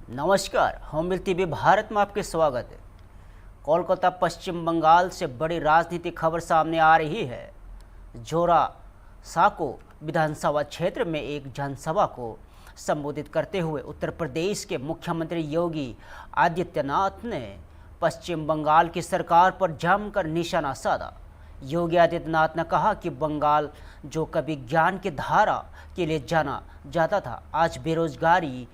नमस्कार, होमबिल टीवी भारत में आपके स्वागत है। कोलकाता पश्चिम बंगाल से बड़ी राजनीतिक खबर सामने आ रही है। जोरा साको विधानसभा क्षेत्र में एक जनसभा को संबोधित करते हुए उत्तर प्रदेश के मुख्यमंत्री योगी आदित्यनाथ ने पश्चिम बंगाल की सरकार पर जमकर निशाना साधा। योगी आदित्यनाथ ने कहा कि बंगाल जो कभी ज्ञान की धारा के लिए जाना जाता था, आज बेरोजगारी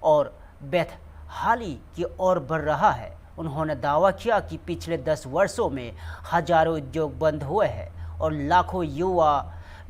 और बेहाली की ओर बढ़ रहा है। उन्होंने दावा किया कि पिछले 10 वर्षों में हजारों उद्योग बंद हुए हैं और लाखों युवा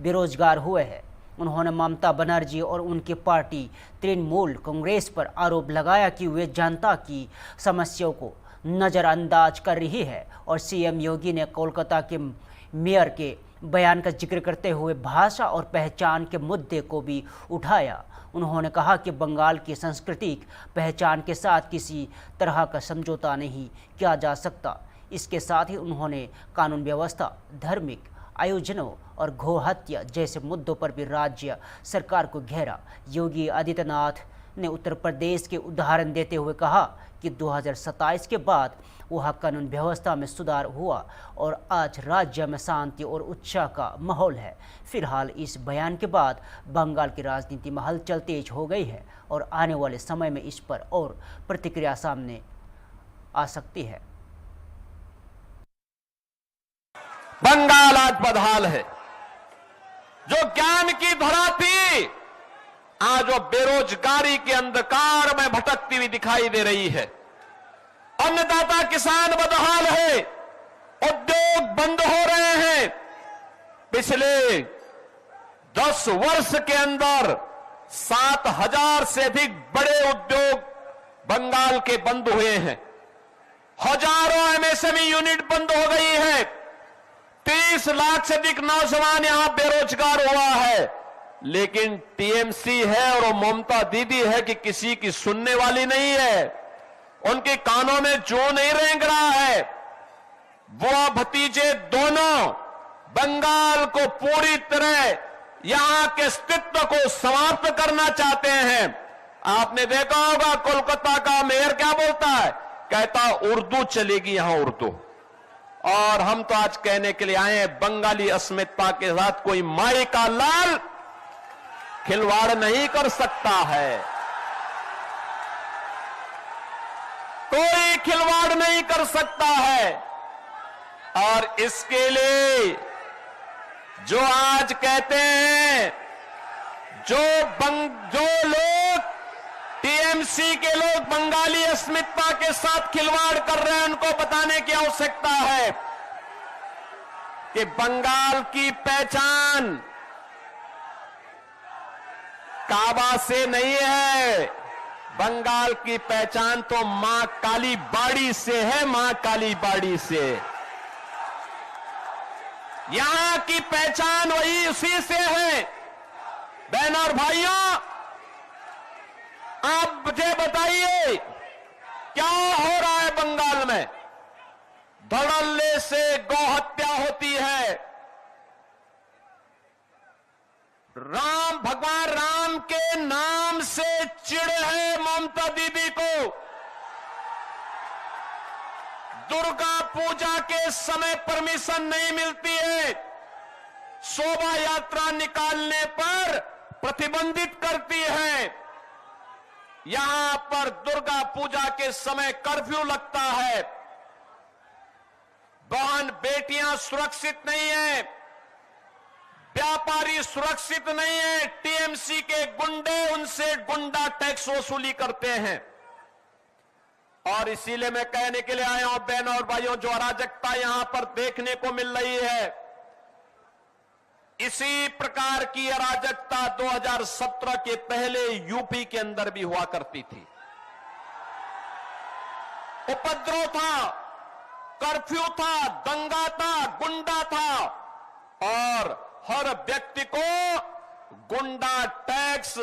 बेरोजगार हुए हैं। उन्होंने ममता बनर्जी और उनकी पार्टी तृणमूल कांग्रेस पर आरोप लगाया कि वे जनता की समस्याओं को नज़रअंदाज कर रही है और सीएम योगी ने कोलकाता के मेयर के बयान का जिक्र करते हुए भाषा और पहचान के मुद्दे को भी उठाया। उन्होंने कहा कि बंगाल की सांस्कृतिक पहचान के साथ किसी तरह का समझौता नहीं किया जा सकता। इसके साथ ही उन्होंने कानून व्यवस्था, धार्मिक आयोजनों और गौ हत्या जैसे मुद्दों पर भी राज्य सरकार को घेरा। योगी आदित्यनाथ ने उत्तर प्रदेश के उदाहरण देते हुए कहा कि 2027 के बाद वहाँ कानून व्यवस्था में सुधार हुआ और आज राज्य में शांति और उत्साह का माहौल है। फिलहाल इस बयान के बाद बंगाल की राजनीति में हलचल तेज हो गई है और आने वाले समय में इस पर और प्रतिक्रिया सामने आ सकती है। बंगाल आज बदहाल है। जो ज्ञान की धरा थी, आज वो बेरोजगारी के अंधकार में भटकती हुई दिखाई दे रही है। अन्नदाता किसान बदहाल है, उद्योग बंद हो रहे हैं। पिछले 10 वर्ष के अंदर 7,000 से अधिक बड़े उद्योग बंगाल के बंद हुए हैं। हजारों एमएसएमई यूनिट बंद हो गई है। 30 लाख से अधिक नौजवान यहां बेरोजगार हुआ है। लेकिन टीएमसी है और वो ममता दीदी है कि किसी की सुनने वाली नहीं है। उनके कानों में जू नहीं रेंग रहा है। बुआ भतीजे दोनों बंगाल को पूरी तरह यहां के अस्तित्व को समाप्त करना चाहते हैं। आपने देखा होगा कोलकाता का मेयर क्या बोलता है, कहता उर्दू चलेगी यहां उर्दू। और हम तो आज कहने के लिए आए हैं, बंगाली अस्मिता के साथ कोई माई का लाल खिलवाड़ नहीं कर सकता है। कोई खिलवाड़ नहीं कर सकता है। और इसके लिए जो आज कहते हैं, जो लोग टीएमसी के लोग बंगाली अस्मिता के साथ खिलवाड़ कर रहे हैं, उनको बताने की आवश्यकता है कि बंगाल की पहचान काबा से नहीं है। बंगाल की पहचान तो मां काली बाड़ी से है, मां काली बाड़ी से। यहां की पहचान वही उसी से है। बहनों और भाइयों, आप मुझे बताइए क्या हो रहा है बंगाल में। धड़ल्ले से गौ हत्या होती है। भगवान राम के नाम से चिढ़ है ममता दीदी को। दुर्गा पूजा के समय परमिशन नहीं मिलती है। शोभा यात्रा निकालने पर प्रतिबंधित करती है। यहां पर दुर्गा पूजा के समय कर्फ्यू लगता है। बहन बेटियां सुरक्षित नहीं है, व्यापारी सुरक्षित नहीं है। टीएमसी के गुंडे उनसे गुंडा टैक्स वसूली करते हैं। और इसीलिए मैं कहने के लिए आया हूं, बहनों और भाइयों, जो अराजकता यहां पर देखने को मिल रही है, इसी प्रकार की अराजकता 2017 के पहले यूपी के अंदर भी हुआ करती थी। उपद्रव था, कर्फ्यू था, दंगा था, गुंडा था और हर व्यक्ति को गुंडा टैक्स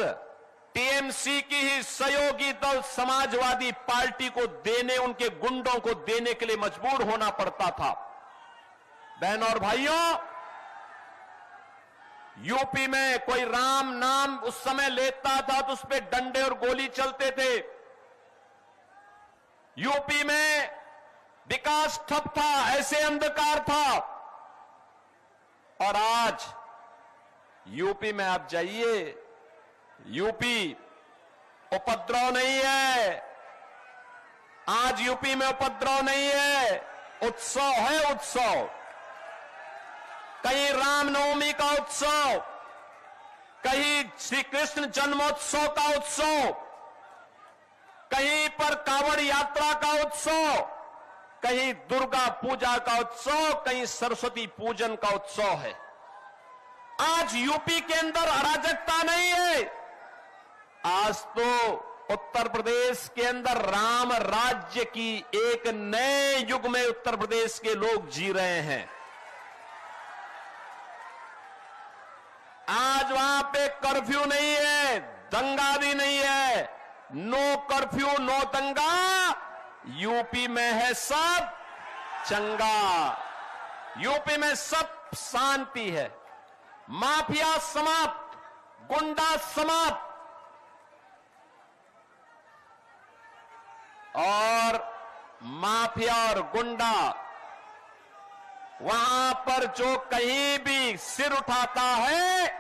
टीएमसी की ही सहयोगी दल समाजवादी पार्टी को देने, उनके गुंडों को देने के लिए मजबूर होना पड़ता था। बहनों और भाइयों, यूपी में कोई राम नाम उस समय लेता था तो उस पर डंडे और गोली चलते थे। यूपी में विकास ठप था, ऐसे अंधकार था। और आज यूपी में आप जाइए, यूपी उपद्रव नहीं है। आज यूपी में उपद्रव नहीं है, उत्सव है, उत्सव। कहीं रामनवमी का उत्सव, कहीं श्री कृष्ण जन्मोत्सव का उत्सव, कहीं पर कांवड़ यात्रा का उत्सव, कहीं दुर्गा पूजा का उत्सव, कहीं सरस्वती पूजन का उत्सव है। आज यूपी के अंदर अराजकता नहीं है। आज तो उत्तर प्रदेश के अंदर राम राज्य की एक नए युग में उत्तर प्रदेश के लोग जी रहे हैं। आज वहां पे कर्फ्यू नहीं है, दंगा भी नहीं है। नो कर्फ्यू, नो दंगा। यूपी में है सब चंगा। यूपी में सब शांति है। माफिया समाप्त, गुंडा समाप्त। और माफिया और गुंडा वहां पर जो कहीं भी सिर उठाता है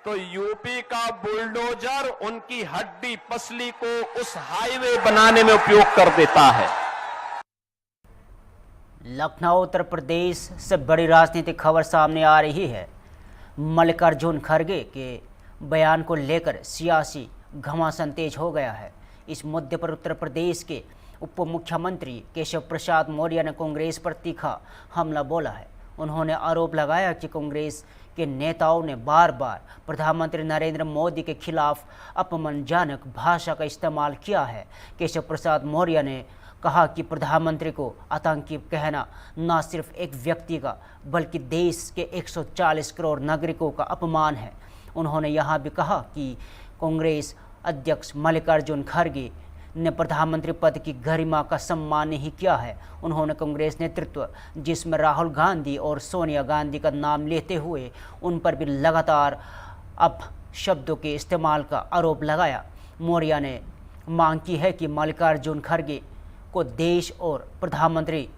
तो यूपी का बुलडोजर उनकी हड्डी पसली को उस हाईवे बनाने में उपयोग कर देता है। लखनऊ उत्तर प्रदेश से बड़ी राजनीतिक खबर सामने आ रही है। मल्लिकार्जुन खड़गे के बयान को लेकर सियासी घमासान तेज हो गया है। इस मुद्दे पर उत्तर प्रदेश के उप मुख्यमंत्री केशव प्रसाद मौर्य ने कांग्रेस पर तीखा हमला बोला है। उन्होंने आरोप लगाया कि कांग्रेस के नेताओं ने बार बार प्रधानमंत्री नरेंद्र मोदी के खिलाफ अपमानजनक भाषा का इस्तेमाल किया है। केशव प्रसाद मौर्य ने कहा कि प्रधानमंत्री को आतंकी कहना न सिर्फ एक व्यक्ति का बल्कि देश के 140 करोड़ नागरिकों का अपमान है। उन्होंने यहां भी कहा कि कांग्रेस अध्यक्ष मल्लिकार्जुन खड़गे ने प्रधानमंत्री पद की गरिमा का सम्मान नहीं किया है। उन्होंने कांग्रेस नेतृत्व जिसमें राहुल गांधी और सोनिया गांधी का नाम लेते हुए उन पर भी लगातार अपशब्दों के इस्तेमाल का आरोप लगाया। मौर्य ने मांग की है कि मल्लिकार्जुन खड़गे को देश और प्रधानमंत्री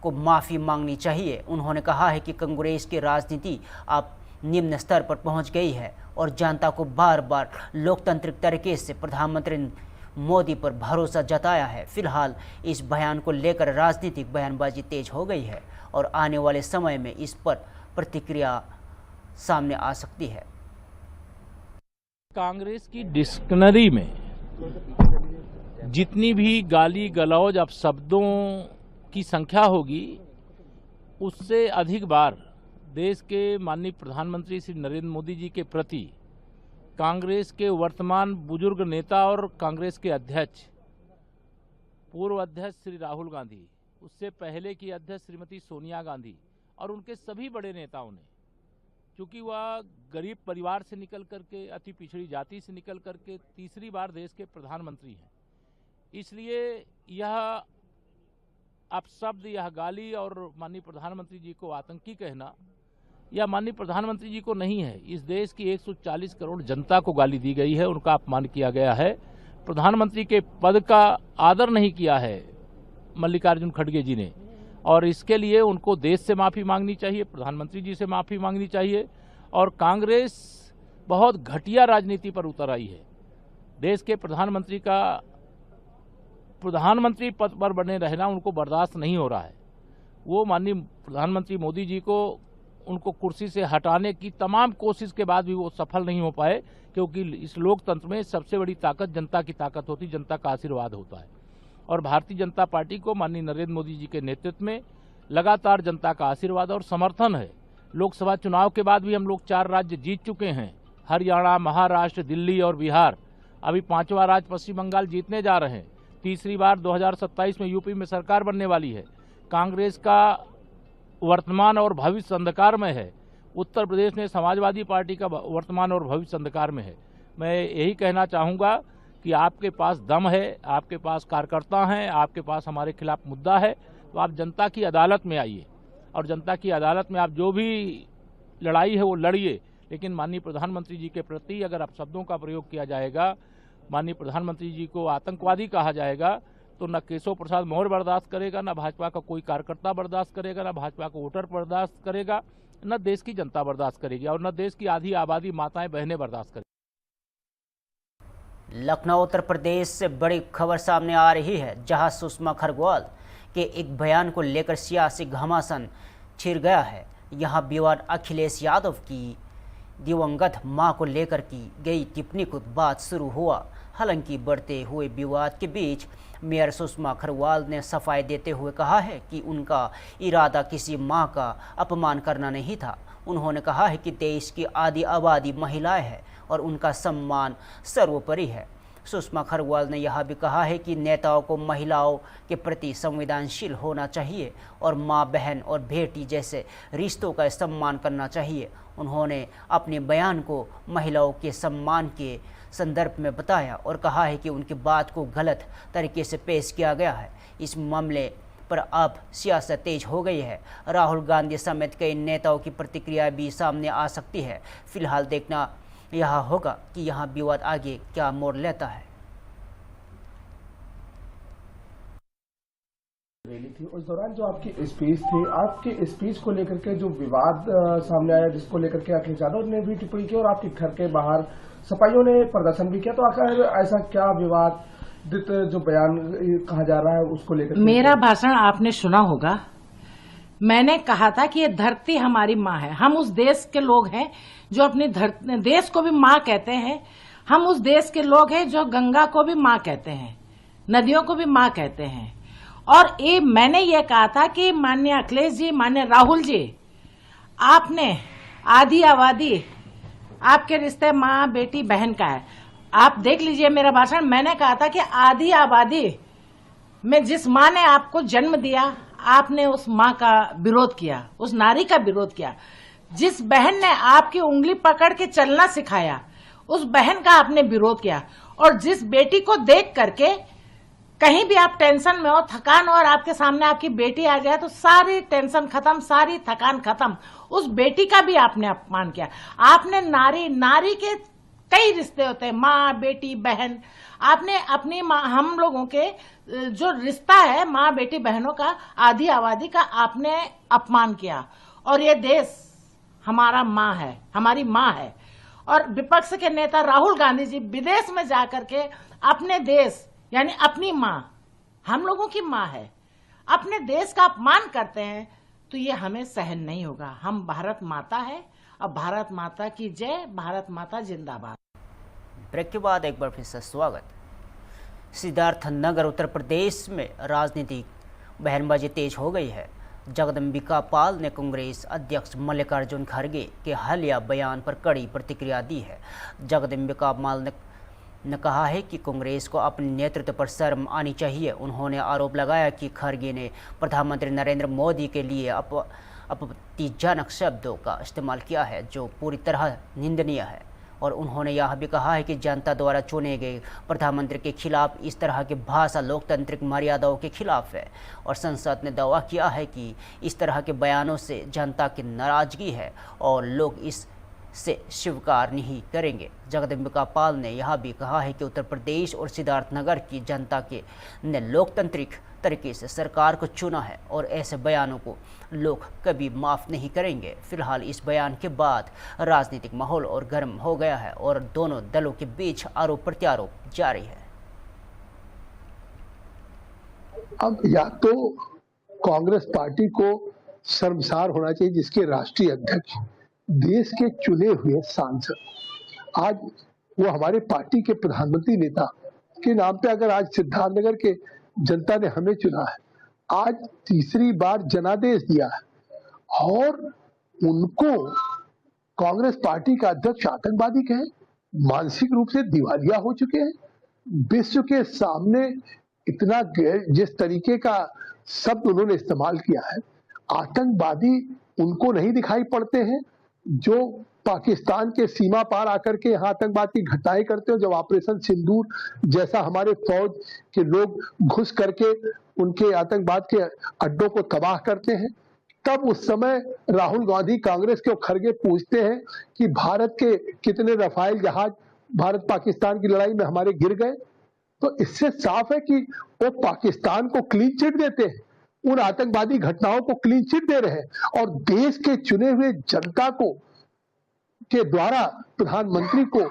को माफ़ी मांगनी चाहिए। उन्होंने कहा है कि कांग्रेस की राजनीति अब निम्न स्तर पर पहुंच गई है और जनता को बार बार लोकतांत्रिक तरीके से प्रधानमंत्री मोदी पर भरोसा जताया है। फिलहाल इस बयान को लेकर राजनीतिक बयानबाजी तेज हो गई है और आने वाले समय में इस पर प्रतिक्रिया सामने आ सकती है। कांग्रेस की डिक्शनरी में जितनी भी गाली गलौज अपशब्दों की संख्या होगी उससे अधिक बार देश के माननीय प्रधानमंत्री श्री नरेंद्र मोदी जी के प्रति कांग्रेस के वर्तमान बुजुर्ग नेता और कांग्रेस के अध्यक्ष पूर्व अध्यक्ष श्री राहुल गांधी, उससे पहले की अध्यक्ष श्रीमती सोनिया गांधी और उनके सभी बड़े नेताओं ने, चूंकि वह गरीब परिवार से निकल करके अति पिछड़ी जाति से निकल करके तीसरी बार देश के प्रधानमंत्री हैं, इसलिए यह अपशब्द, यह गाली और माननीय प्रधानमंत्री जी को आतंकी कहना या माननीय प्रधानमंत्री जी को नहीं है, इस देश की 140 करोड़ जनता को गाली दी गई है, उनका अपमान किया गया है। प्रधानमंत्री के पद का आदर नहीं किया है मल्लिकार्जुन खड़गे जी ने और इसके लिए उनको देश से माफ़ी मांगनी चाहिए, प्रधानमंत्री जी से माफ़ी मांगनी चाहिए। और कांग्रेस बहुत घटिया राजनीति पर उतर आई है। देश के प्रधानमंत्री का प्रधानमंत्री पद पर बने रहना उनको बर्दाश्त नहीं हो रहा है। वो माननीय प्रधानमंत्री मोदी जी को उनको कुर्सी से हटाने की तमाम कोशिश के बाद भी वो सफल नहीं हो पाए, क्योंकि इस लोकतंत्र में सबसे बड़ी ताकत जनता की ताकत होती, जनता का आशीर्वाद होता है। और भारतीय जनता पार्टी को माननीय नरेंद्र मोदी जी के नेतृत्व में लगातार जनता का आशीर्वाद और समर्थन है। लोकसभा चुनाव के बाद भी हम लोग 4 राज्य जीत चुके हैं, हरियाणा, महाराष्ट्र, दिल्ली और बिहार। अभी 5वां राज्य पश्चिम बंगाल जीतने जा रहे हैं। तीसरी बार 2027 में यूपी में सरकार बनने वाली है। कांग्रेस का वर्तमान और भविष्य अंधकार में है। उत्तर प्रदेश में समाजवादी पार्टी का वर्तमान और भविष्य अंधकार में है। मैं यही कहना चाहूँगा कि आपके पास दम है, आपके पास कार्यकर्ता हैं, आपके पास हमारे खिलाफ मुद्दा है, तो आप जनता की अदालत में आइए और जनता की अदालत में आप जो भी लड़ाई है वो लड़िए। लेकिन माननीय प्रधानमंत्री जी के प्रति अगर अपशब्दों का प्रयोग किया जाएगा, माननीय प्रधानमंत्री जी को आतंकवादी कहा जाएगा, तो न केशव प्रसाद मौर्य बर्दाश्त करेगा, न भाजपा का कोई कार्यकर्ता बर्दाश्त करेगा, न भाजपा का वोटर बर्दाश्त करेगा, न देश की जनता बर्दाश्त करेगी और न देश की आधी आबादी माताएं बहनें बर्दाश्त करेगी। लखनऊ उत्तर प्रदेश से बड़ी खबर सामने आ रही है, जहां सुषमा खरगोल के एक बयान को लेकर सियासी घमासान छिड़ गया है। यहां विवाद अखिलेश यादव की दिवंगत मां को लेकर की गई टिप्पणी को बात शुरू हुआ। हालांकि बढ़ते हुए विवाद के बीच मेयर सुषमा खरगोल ने सफाई देते हुए कहा है कि उनका इरादा किसी मां का अपमान करना नहीं था। उन्होंने कहा है कि देश की आधी आबादी महिलाएं हैं और उनका सम्मान सर्वोपरि है। सुषमा खरगोल ने यह भी कहा है कि नेताओं को महिलाओं के प्रति संवेदनशील होना चाहिए और माँ, बहन और बेटी जैसे रिश्तों का सम्मान करना चाहिए। उन्होंने अपने बयान को महिलाओं के सम्मान के संदर्भ में बताया और कहा है कि उनकी बात को गलत तरीके से पेश किया गया है। इस मामले पर अब सियासत तेज हो गई है। राहुल गांधी समेत कई नेताओं की प्रतिक्रिया भी सामने आ सकती है। फिलहाल देखना यह होगा कि यह विवाद आगे क्या मोड़ लेता है। थी उस दौरान जो आपकी स्पीच थी, आपके स्पीच को लेकर के जो विवाद सामने आया, जिसको लेकर के अखिलेश यादव ने भी टिप्पणी की और आपके घर के बाहर सपाइयों ने प्रदर्शन भी किया, तो आखिर ऐसा क्या विवाद जो बयान कहा जा रहा है उसको लेकर? मेरा भाषण आपने सुना होगा। मैंने कहा था कि ये धरती हमारी माँ है। हम उस देश के लोग हैं जो अपनी देश को भी माँ कहते हैं। हम उस देश के लोग हैं जो गंगा को भी माँ कहते हैं, नदियों को भी माँ कहते हैं। और मैंने ये कहा था कि माननीय अखिलेश जी, माननीय राहुल जी, आपने आधी आबादी, आपके रिश्ते माँ, बेटी, बहन का है। आप देख लीजिए मेरा भाषण। मैंने कहा था कि आधी आबादी में जिस माँ ने आपको जन्म दिया, आपने उस माँ का विरोध किया, उस नारी का विरोध किया। जिस बहन ने आपकी उंगली पकड़ के चलना सिखाया, उस बहन का आपने विरोध किया। और जिस बेटी को देख करके कहीं भी आप टेंशन में हो, थकान हो और आपके सामने आपकी बेटी आ जाए तो सारी टेंशन खत्म, सारी थकान खत्म, उस बेटी का भी आपने अपमान किया। आपने नारी के कई रिश्ते होते हैं, माँ, बेटी, बहन। आपने अपनी माँ, हम लोगों के जो रिश्ता है माँ, बेटी, बहनों का, आधी आबादी का आपने अपमान किया। और ये देश हमारा माँ है, हमारी माँ है। और विपक्ष के नेता राहुल गांधी जी विदेश में जाकर के अपने देश यानी अपनी माँ, हम लोगों की माँ है, अपने देश का अपमान करते हैं, तो ये हमें सहन नहीं होगा। हम भारत माता है और भारत माता की जय, भारत माता जिंदाबाद। ब्रेक के बाद एक बार फिर से स्वागत। सिद्धार्थनगर उत्तर प्रदेश में राजनीतिक बयानबाजी तेज हो गई है। जगदम्बिका पाल ने कांग्रेस अध्यक्ष मल्लिकार्जुन खड़गे के हालिया बयान पर कड़ी प्रतिक्रिया दी है। जगदम्बिका पाल ने कहा है कि कांग्रेस को अपने नेतृत्व पर शर्म आनी चाहिए। उन्होंने आरोप लगाया कि खड़गे ने प्रधानमंत्री नरेंद्र मोदी के लिए आपत्तिजनक शब्दों का इस्तेमाल किया है, जो पूरी तरह निंदनीय है। और उन्होंने यह भी कहा है कि जनता द्वारा चुने गए प्रधानमंत्री के खिलाफ इस तरह की भाषा लोकतांत्रिक मर्यादाओं के खिलाफ है। और संसद ने दावा किया है कि इस तरह के बयानों से जनता की नाराजगी है और लोग इससे स्वीकार नहीं करेंगे। जगदम्बिका पाल ने यह भी कहा है कि उत्तर प्रदेश और सिद्धार्थनगर की जनता ने लोकतांत्रिक तरीके से सरकार को चुना है और ऐसे बयानों को लोग कभी माफ़ नहीं करेंगे। फिलहाल इस बयान के बाद राजनीतिक माहौल और गर्म हो गया है और दोनों दलों के बीच आरोप प्रत्यारोप जारी है। अब या तो कांग्रेस पार्टी को शर्मसार होना चाहिए, जिसके राष्ट्रीय अध्यक्ष देश के चुने हुए सांसद, आज वो हमारे पार्टी के प्रधानमंत्री नेता के नाम पे अगर आज सिद्धार्थनगर के जनता ने हमें चुना है, आज तीसरी बार जनादेश दिया है और उनको कांग्रेस पार्टी का अध्यक्ष आतंकवादी कहे, मानसिक रूप से दिवालिया हो चुके हैं। विश्व के सामने इतना जिस तरीके का शब्द उन्होंने इस्तेमाल किया है, आतंकवादी उनको नहीं दिखाई पड़ते हैं जो पाकिस्तान के सीमा पार आकर के यहाँ आतंकवाद की घटनाएं करते हो। जब ऑपरेशन सिंदूर जैसा हमारे फौज के लोग घुस करके उनके आतंकवाद के अड्डों को तबाह करते हैं, तब उस समय राहुल गांधी कांग्रेस के खड़गे पूछते हैं कि भारत के कितने रफाल जहाज भारत पाकिस्तान की लड़ाई में हमारे गिर गए। तो इससे साफ है कि वो पाकिस्तान को क्लीन चिट देते हैं, उन आतंकवादी घटनाओं को क्लीन चिट दे रहे हैं और देश के चुने हुए जनता को के द्वारा प्रधानमंत्री को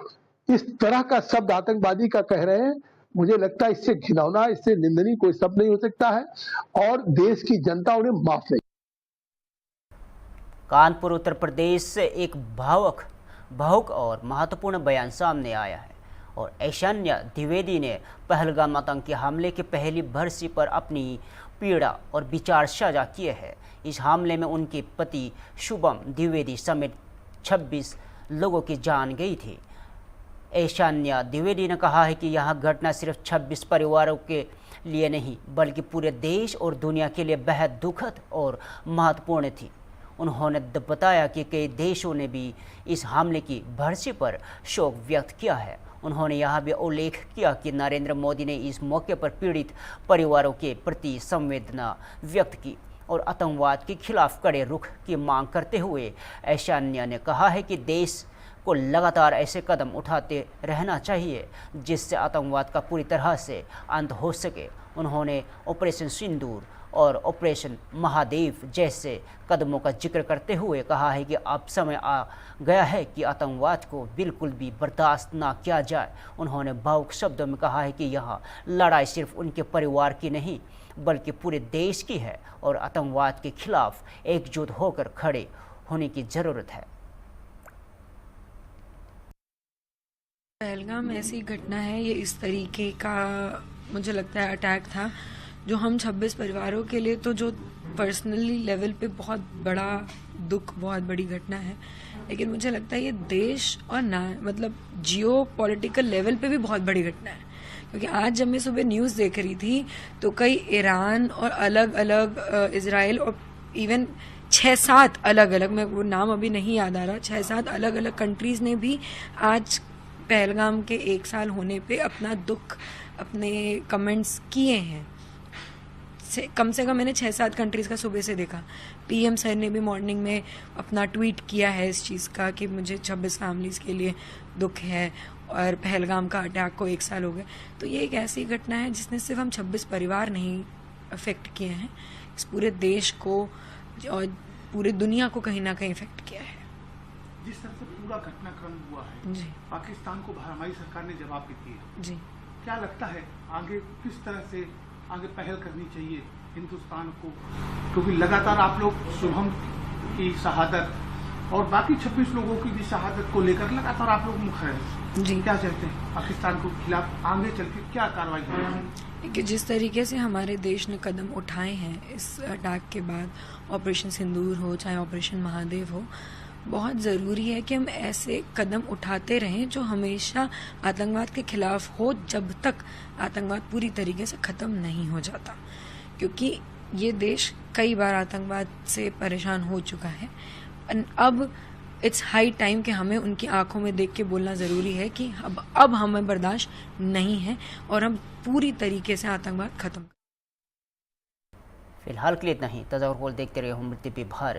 इस तरह का शब्द आतंकवादी का कह रहे हैं। मुझे लगता है इससे घिनौना, इससे निंदनीय कोई शब्द नहीं हो सकता है और देश की जनता उन्हें माफ नहीं। कानपुर उत्तर प्रदेश से एक भावुक और महत्वपूर्ण बयान सामने आया है और ऐशान्या द्विवेदी ने पहलगाम आतंकी हमले की पहली बरसी पर अपनी पीड़ा और विचार साझा किए हैं। इस हमले में उनके पति शुभम द्विवेदी समेत 26 लोगों की जान गई थी। ऐशान्या द्विवेदी ने कहा है कि यह घटना सिर्फ 26 परिवारों के लिए नहीं बल्कि पूरे देश और दुनिया के लिए बेहद दुखद और महत्वपूर्ण थी। उन्होंने बताया कि कई देशों ने भी इस हमले की बरसी पर शोक व्यक्त किया है। उन्होंने यह भी उल्लेख किया कि नरेंद्र मोदी ने इस मौके पर पीड़ित परिवारों के प्रति संवेदना व्यक्त की और आतंकवाद के खिलाफ कड़े रुख की मांग करते हुए ऐशान्या ने कहा है कि देश को लगातार ऐसे कदम उठाते रहना चाहिए जिससे आतंकवाद का पूरी तरह से अंत हो सके। उन्होंने ऑपरेशन सिंदूर और ऑपरेशन महादेव जैसे कदमों का जिक्र करते हुए कहा है कि अब समय आ गया है कि आतंकवाद को बिल्कुल भी बर्दाश्त ना किया जाए। उन्होंने भावुक शब्दों में कहा है कि यह लड़ाई सिर्फ उनके परिवार की नहीं बल्कि पूरे देश की है और आतंकवाद के खिलाफ एकजुट होकर खड़े होने की ज़रूरत है। पहलगाम ऐसी घटना है, ये इस तरीके का मुझे लगता है अटैक था जो हम 26 परिवारों के लिए तो जो पर्सनली लेवल पे बहुत बड़ा दुख, बहुत बड़ी घटना है, लेकिन मुझे लगता है ये देश और ना मतलब जियो पॉलिटिकल लेवल पे भी बहुत बड़ी घटना है। क्योंकि आज जब मैं सुबह न्यूज़ देख रही थी तो कई ईरान और अलग अलग इजराइल और इवन 6-7 अलग अलग, मैं वो नाम अभी नहीं याद आ रहा, 6-7 अलग अलग कंट्रीज़ ने भी आज पहलगाम के 1 साल होने पे अपना दुख, अपने कमेंट्स किए हैं। कम से कम मैंने 6-7 कंट्रीज़ का सुबह से देखा। पीएम सर ने भी मॉर्निंग में अपना ट्वीट किया है इस चीज़ का कि मुझे 26 फैमिलीज़ के लिए दुख है और पहलगाम का अटैक को 1 साल हो गया। तो ये एक ऐसी घटना है जिसने सिर्फ हम 26 परिवार नहीं अफेक्ट किए हैं, इस पूरे देश को और पूरी दुनिया को कहीं ना कहीं इफेक्ट किया है। जिस तरह से पूरा घटनाक्रम हुआ है जी, पाकिस्तान को हमारी सरकार ने जवाब भी दिया जी, क्या लगता है आगे किस तरह से आगे पहल करनी चाहिए हिंदुस्तान को, क्योंकि लगातार आप लोग शुभम की शहादत और बाकी 26 लोगों की भी शहादत को लेकर लगातार आप लोग मुखर हैं जी। क्या चाहते हैं पाकिस्तान को खिलाफ आगे चल के क्या कार्रवाई होगी? कि जिस तरीके से हमारे देश ने कदम उठाए हैं इस अटैक के बाद, ऑपरेशन सिंदूर हो चाहे ऑपरेशन महादेव हो, बहुत ज़रूरी है कि हम ऐसे कदम उठाते रहें जो हमेशा आतंकवाद के खिलाफ हो जब तक आतंकवाद पूरी तरीके से ख़त्म नहीं हो जाता। क्योंकि ये देश कई बार आतंकवाद से परेशान हो चुका है। अब इट्स हाई टाइम कि हमें उनकी आंखों में देख के बोलना ज़रूरी है कि अब हमें बर्दाश्त नहीं है और हम पूरी तरीके से आतंकवाद ख़त्म। फिलहाल के लिए इतना ही। ताज़ा और देखते रहिए हम टीवी भारत।